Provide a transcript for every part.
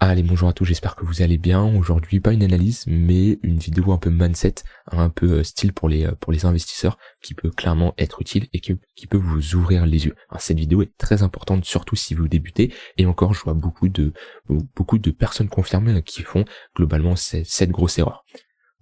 Allez, bonjour à tous, j'espère que vous allez bien. Aujourd'hui, pas une analyse, mais une vidéo un peu mindset, un peu style pour les investisseurs, qui peut clairement être utile et qui peut vous ouvrir les yeux. Alors, cette vidéo est très importante, surtout si vous débutez, et encore, je vois beaucoup de personnes confirmées qui font globalement cette grosse erreur.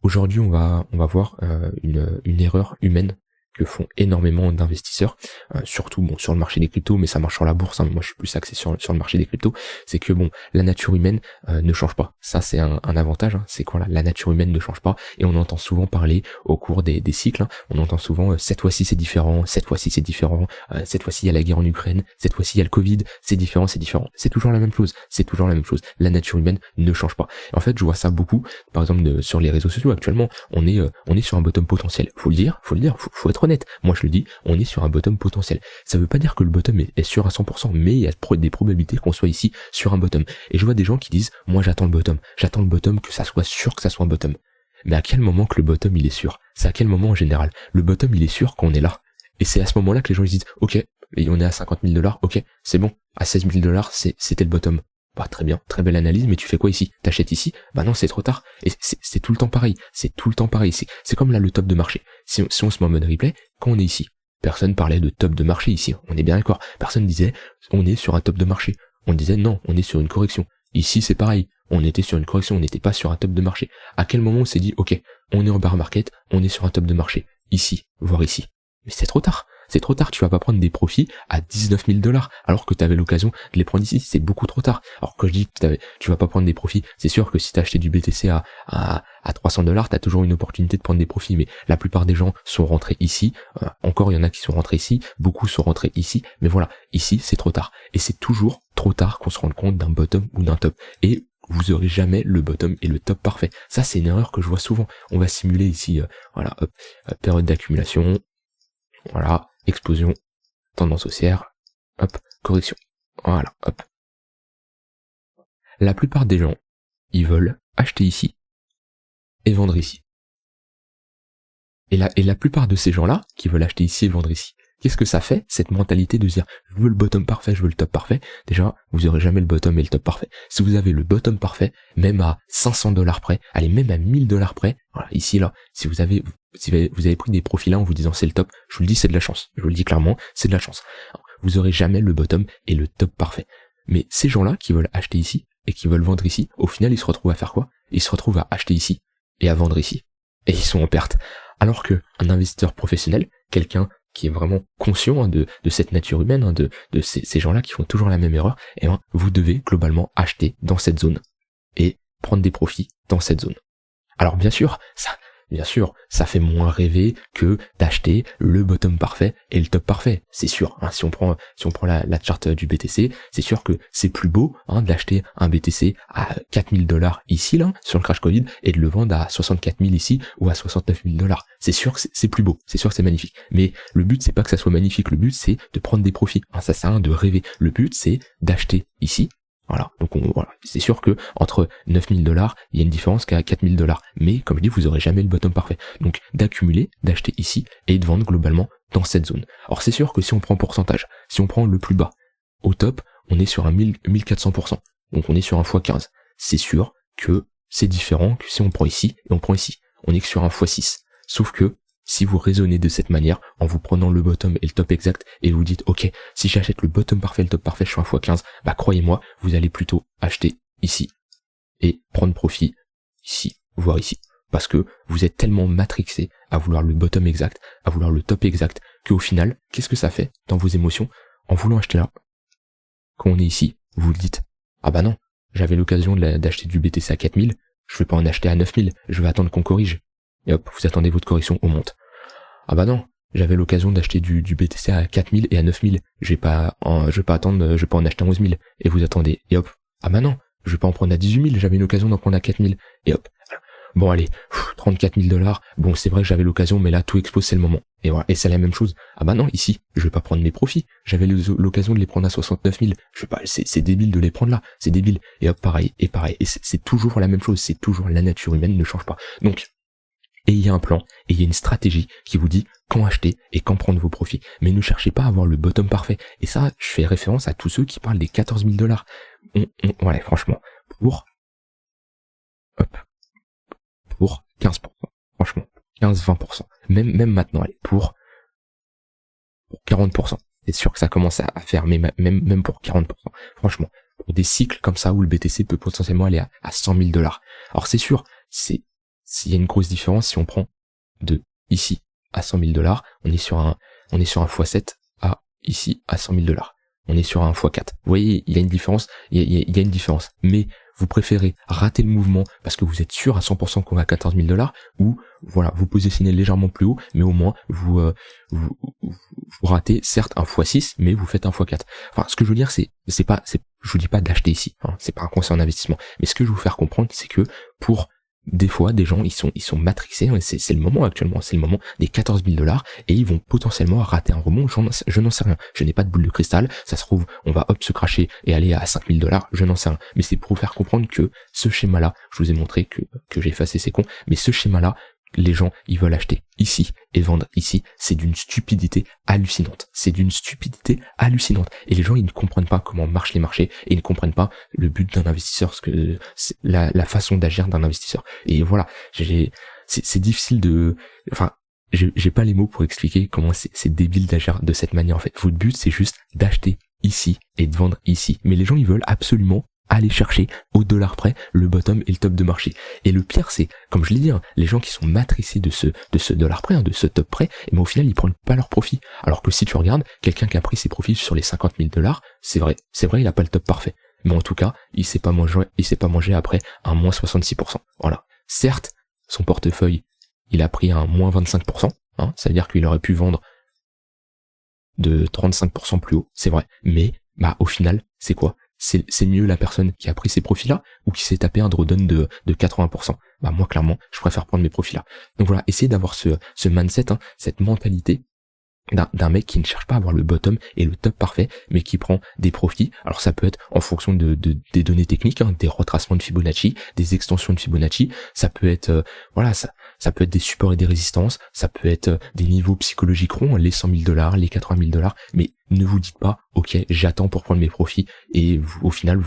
Aujourd'hui, on va voir une erreur humaine que font énormément d'investisseurs, surtout bon sur le marché des cryptos, mais ça marche sur la bourse, hein, mais moi je suis plus axé sur le marché des cryptos. C'est que bon, la nature humaine ne change pas. Ça c'est un avantage, hein, c'est quoi la nature humaine ne change pas, et on entend souvent parler au cours des cycles, hein, on entend souvent cette fois-ci c'est différent, cette fois-ci c'est différent, cette fois-ci il y a la guerre en Ukraine, cette fois-ci il y a le Covid, c'est différent, c'est toujours la même chose, c'est toujours la même chose. La nature humaine ne change pas. Et en fait, je vois ça beaucoup, par exemple sur les réseaux sociaux actuellement, on est sur un bottom potentiel. Faut le dire, faut être honnête. Moi je le dis, on est sur un bottom potentiel. Ça veut pas dire que le bottom est sûr à 100%, mais il y a des probabilités qu'on soit ici sur un bottom. Et je vois des gens qui disent, moi j'attends le bottom, que ça soit sûr que ça soit un bottom. Mais à quel moment que le bottom il est sûr? C'est à quel moment en général? Le bottom il est sûr quand on est là. Et c'est à ce moment-là que les gens ils disent, ok, et on est à 50 000 $, ok, c'est bon, à 16 000 $, c'était le bottom. Bah très bien, très belle analyse, mais tu fais quoi ici? T'achètes ici? Bah non, c'est trop tard. Et c'est tout le temps pareil, c'est tout le temps pareil. C'est comme là le top de marché. Si on se met en mode replay, quand on est ici, personne parlait de top de marché ici, on est bien d'accord. Personne disait on est sur un top de marché. On disait non, on est sur une correction. Ici c'est pareil, on était sur une correction, on n'était pas sur un top de marché. À quel moment on s'est dit ok, on est en bear market, on est sur un top de marché, ici, voire ici? Mais c'est trop tard. C'est trop tard, tu vas pas prendre des profits à 19 000 $, alors que tu avais l'occasion de les prendre ici, c'est beaucoup trop tard. Alors que je dis que tu vas pas prendre des profits, c'est sûr que si t'as acheté du BTC à 300 $, t'as toujours une opportunité de prendre des profits, mais la plupart des gens sont rentrés ici, encore il y en a qui sont rentrés ici, beaucoup sont rentrés ici, mais voilà, ici c'est trop tard. Et c'est toujours trop tard qu'on se rende compte d'un bottom ou d'un top. Et vous aurez jamais le bottom et le top parfait. Ça c'est une erreur que je vois souvent. On va simuler ici, voilà, hop, période d'accumulation, voilà, explosion, tendance haussière, hop, correction. Voilà, hop. La plupart des gens, ils veulent acheter ici et vendre ici. Et la plupart de ces gens-là, qui veulent acheter ici et vendre ici, qu'est-ce que ça fait, cette mentalité de se dire, je veux le bottom parfait, je veux le top parfait? Déjà, vous aurez jamais le bottom et le top parfait. Si vous avez le bottom parfait, même à 500 $ près, allez, même à 1000 $ près, voilà, ici, là, si vous avez pris des profils là en vous disant c'est le top, je vous le dis, c'est de la chance. Je vous le dis clairement, c'est de la chance. Alors, vous aurez jamais le bottom et le top parfait. Mais ces gens-là qui veulent acheter ici et qui veulent vendre ici, au final, ils se retrouvent à faire quoi? Ils se retrouvent à acheter ici et à vendre ici. Et ils sont en perte. Alors que un investisseur professionnel, quelqu'un qui est vraiment conscient, hein, de cette nature humaine, hein, de ces gens-là qui font toujours la même erreur, et ben, vous devez globalement acheter dans cette zone et prendre des profits dans cette zone. Alors bien sûr, ça fait moins rêver que d'acheter le bottom parfait et le top parfait. C'est sûr, hein, si on prend la charte du BTC, c'est sûr que c'est plus beau, hein, d'acheter un BTC à 4 000 $ ici, là, sur le crash Covid, et de le vendre à 64 000 ici, ou à 69 000 $. C'est sûr que c'est plus beau, c'est sûr que c'est magnifique. Mais le but, c'est pas que ça soit magnifique, le but, c'est de prendre des profits. Hein, ça sert à rien de rêver. Le but, c'est d'acheter ici. Voilà, donc voilà, c'est sûr que entre 9 000 $, il y a une différence qu'à 4 000 $. Mais comme je dis, vous aurez jamais le bottom parfait. Donc d'accumuler, d'acheter ici et de vendre globalement dans cette zone. Alors c'est sûr que si on prend pourcentage, si on prend le plus bas, au top, on est sur un 1400%. Donc on est sur un x15. C'est sûr que c'est différent que si on prend ici et on prend ici. On est que sur un x6. Sauf que si vous raisonnez de cette manière, en vous prenant le bottom et le top exact, et vous dites, ok, si j'achète le bottom parfait et le top parfait, je suis un x15, bah croyez-moi, vous allez plutôt acheter ici, et prendre profit ici, voire ici. Parce que vous êtes tellement matrixé à vouloir le bottom exact, à vouloir le top exact, qu'au final, qu'est-ce que ça fait dans vos émotions? En voulant acheter là, quand on est ici, vous vous dites, ah bah non, j'avais l'occasion d'acheter du BTC à 4000, je vais pas en acheter à 9000, je vais attendre qu'on corrige. Et hop, vous attendez votre correction, on monte. Ah bah non, j'avais l'occasion d'acheter du BTC à 4000 et à 9000, je vais pas en acheter à 11 000, et vous attendez, et hop, ah bah non, je vais pas en prendre à 18 000, j'avais une occasion d'en prendre à 4000, et hop, bon allez, 34 000 $, bon c'est vrai que j'avais l'occasion, mais là tout explose, c'est le moment, et voilà, et c'est la même chose, ah bah non, ici, je vais pas prendre mes profits, j'avais l'occasion de les prendre à 69 000, je vais pas, c'est débile de les prendre là, c'est débile, et hop, pareil, et c'est toujours la même chose, c'est toujours la nature humaine ne change pas, donc, et il y a un plan, et il y a une stratégie qui vous dit quand acheter et quand prendre vos profits. Mais ne cherchez pas à avoir le bottom parfait. Et ça, je fais référence à tous ceux qui parlent des 14 000 $. Ouais, franchement, pour 15%, franchement, 15-20%, même maintenant, allez, pour 40%. C'est sûr que ça commence à faire, mais même pour 40%. Franchement, pour des cycles comme ça où le BTC peut potentiellement aller à 100 000 $. Alors c'est sûr, s'il y a une grosse différence si on prend de ici à 100 000 $, on est sur un x7 à ici à 100 000 $. On est sur un x4. Vous voyez, il y a une différence, il y a une différence. Mais vous préférez rater le mouvement parce que vous êtes sûr à 100% qu'on va à 14 000 $, ou voilà, vous positionnez légèrement plus haut, mais au moins vous ratez certes un x6, mais vous faites un x4. Enfin, ce que je veux dire, je vous dis pas d'acheter ici, hein, c'est pas un conseil en investissement, mais ce que je veux vous faire comprendre, c'est que pour des fois, des gens, ils sont matrixés, hein, c'est le moment actuellement, c'est le moment des 14 000 $, et ils vont potentiellement rater un rebond, je n'en sais rien, je n'ai pas de boule de cristal, ça se trouve, on va se cracher et aller à 5 000 $, je n'en sais rien, mais c'est pour vous faire comprendre que ce schéma-là, je vous ai montré que j'ai effacé ces cons, mais ce schéma-là, les gens, ils veulent acheter ici et vendre ici, c'est d'une stupidité hallucinante. C'est d'une stupidité hallucinante. Et les gens, ils ne comprennent pas comment marchent les marchés, et ils ne comprennent pas le but d'un investisseur, ce que c'est la façon d'agir d'un investisseur. Et voilà, c'est difficile enfin, j'ai pas les mots pour expliquer comment c'est débile d'agir de cette manière en fait. Votre but, c'est juste d'acheter ici et de vendre ici. Mais les gens, ils veulent absolument aller chercher au dollar près le bottom et le top de marché. Et le pire, c'est, comme je l'ai dit, hein, les gens qui sont matricés de ce dollar près, hein, de ce top près, et ben au final, ils prennent pas leur profit. Alors que si tu regardes, quelqu'un qui a pris ses profits sur les 50 000 $, c'est vrai, il a pas le top parfait. Mais en tout cas, il s'est pas mangé après un moins 66%. Voilà. Certes, son portefeuille, il a pris un moins 25%, hein, ça veut dire qu'il aurait pu vendre de 35% plus haut, c'est vrai. Mais, bah, au final, c'est quoi? C'est mieux la personne qui a pris ces profits-là ou qui s'est tapé un drawdown de 80%. Bah moi clairement, je préfère prendre mes profits-là. Donc voilà, essayez d'avoir ce mindset, hein, cette mentalité d'un mec qui ne cherche pas à avoir le bottom et le top parfait, mais qui prend des profits. Alors ça peut être en fonction des données techniques, hein, des retracements de Fibonacci, des extensions de Fibonacci, ça peut être voilà, ça peut être des supports et des résistances, ça peut être des niveaux psychologiques ronds, les 100 000 $, les 80 000 $, mais ne vous dites pas, ok, j'attends pour prendre mes profits, et vous, au final,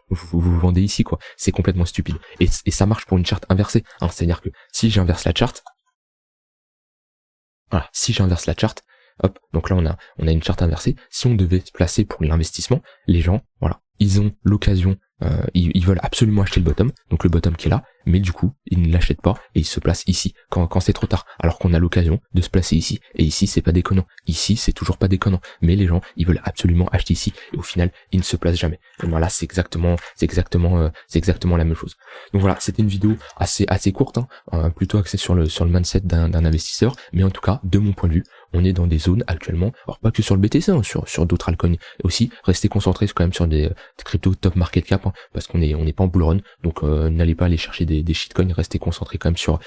vous vendez ici, quoi. C'est complètement stupide. Et ça marche pour une charte inversée, hein, c'est-à-dire que si j'inverse la charte, voilà, si j'inverse la charte, hop, donc là on a une charte inversée. Si on devait se placer pour l'investissement, les gens, voilà, ils ont l'occasion, ils veulent absolument acheter le bottom, donc le bottom qui est là, mais du coup, ils ne l'achètent pas et ils se placent ici quand c'est trop tard, alors qu'on a l'occasion de se placer ici. Et ici, c'est pas déconnant. Ici, c'est toujours pas déconnant. Mais les gens, ils veulent absolument acheter ici et au final, ils ne se placent jamais. Et voilà, c'est exactement la même chose. Donc voilà, c'était une vidéo assez courte, hein, plutôt axée sur le mindset d'un investisseur, mais en tout cas, de mon point de vue, on est dans des zones actuellement, alors pas que sur le BTC, hein, sur d'autres altcoins aussi, restez concentrés quand même sur des cryptos top market cap, hein, parce qu'on n'est pas en bull run, donc n'allez pas aller chercher des shitcoins, restez concentrés quand même sur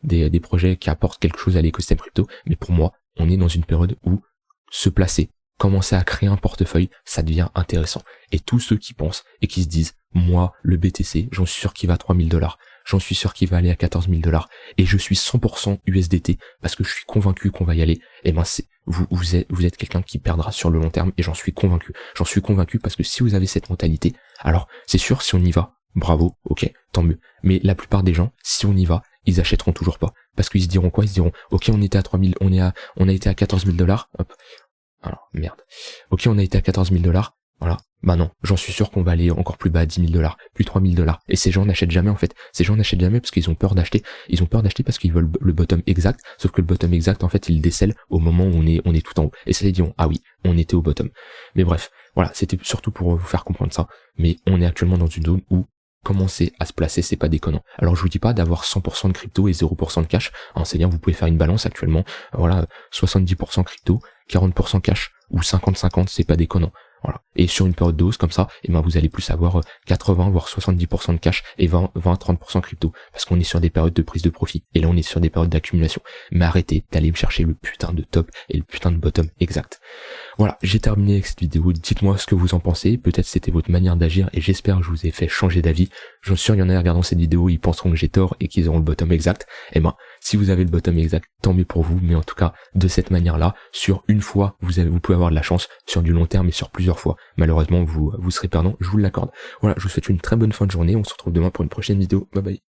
des projets qui apportent quelque chose à l'écosystème crypto. Mais pour moi, on est dans une période où se placer, commencer à créer un portefeuille, ça devient intéressant. Et tous ceux qui pensent et qui se disent, moi, le BTC, j'en suis sûr qu'il va à 3 000 $, j'en suis sûr qu'il va aller à 14 000 $, et je suis 100% USDT parce que je suis convaincu qu'on va y aller, et ben vous êtes quelqu'un qui perdra sur le long terme, et j'en suis convaincu. J'en suis convaincu parce que si vous avez cette mentalité, alors c'est sûr, si on y va, bravo, ok, tant mieux. Mais la plupart des gens, si on y va, ils achèteront toujours pas. Parce qu'ils se diront quoi? Ils se diront, ok, on était à 3 000, on a été à 14 000 $, hop. Alors, merde. Ok, on a été à 14 000 $, voilà. Bah non, j'en suis sûr qu'on va aller encore plus bas à 10 000 $, plus 3 000 $. Et ces gens n'achètent jamais en fait. Ces gens n'achètent jamais parce qu'ils ont peur d'acheter. Ils ont peur d'acheter parce qu'ils veulent le bottom exact. Sauf que le bottom exact, en fait, ils le décèlent au moment où on est tout en haut. Et ça les diront, ah oui, on était au bottom. Mais bref, voilà, c'était surtout pour vous faire comprendre ça. Mais on est actuellement dans une zone où commencer à se placer, c'est pas déconnant. Alors je vous dis pas d'avoir 100% de crypto et 0% de cash, hein, c'est-à-dire vous pouvez faire une balance actuellement, voilà, 70% crypto, 40% cash, ou 50-50, c'est pas déconnant. Voilà. Et sur une période de hausse comme ça, et ben vous allez plus avoir 80 voire 70% de cash et 20-30% crypto, parce qu'on est sur des périodes de prise de profit, et là on est sur des périodes d'accumulation. Mais arrêtez d'aller me chercher le putain de top et le putain de bottom exact. Voilà, j'ai terminé avec cette vidéo, dites-moi ce que vous en pensez, peut-être c'était votre manière d'agir et j'espère que je vous ai fait changer d'avis. J'en suis sûr, il y en a regardant cette vidéo, ils penseront que j'ai tort et qu'ils auront le bottom exact. Eh ben, si vous avez le bottom exact, tant mieux pour vous, mais en tout cas, de cette manière-là, sur une fois, vous pouvez avoir de la chance, sur du long terme et sur plusieurs fois. Malheureusement, vous serez perdant, je vous l'accorde. Voilà, je vous souhaite une très bonne fin de journée, on se retrouve demain pour une prochaine vidéo, bye bye.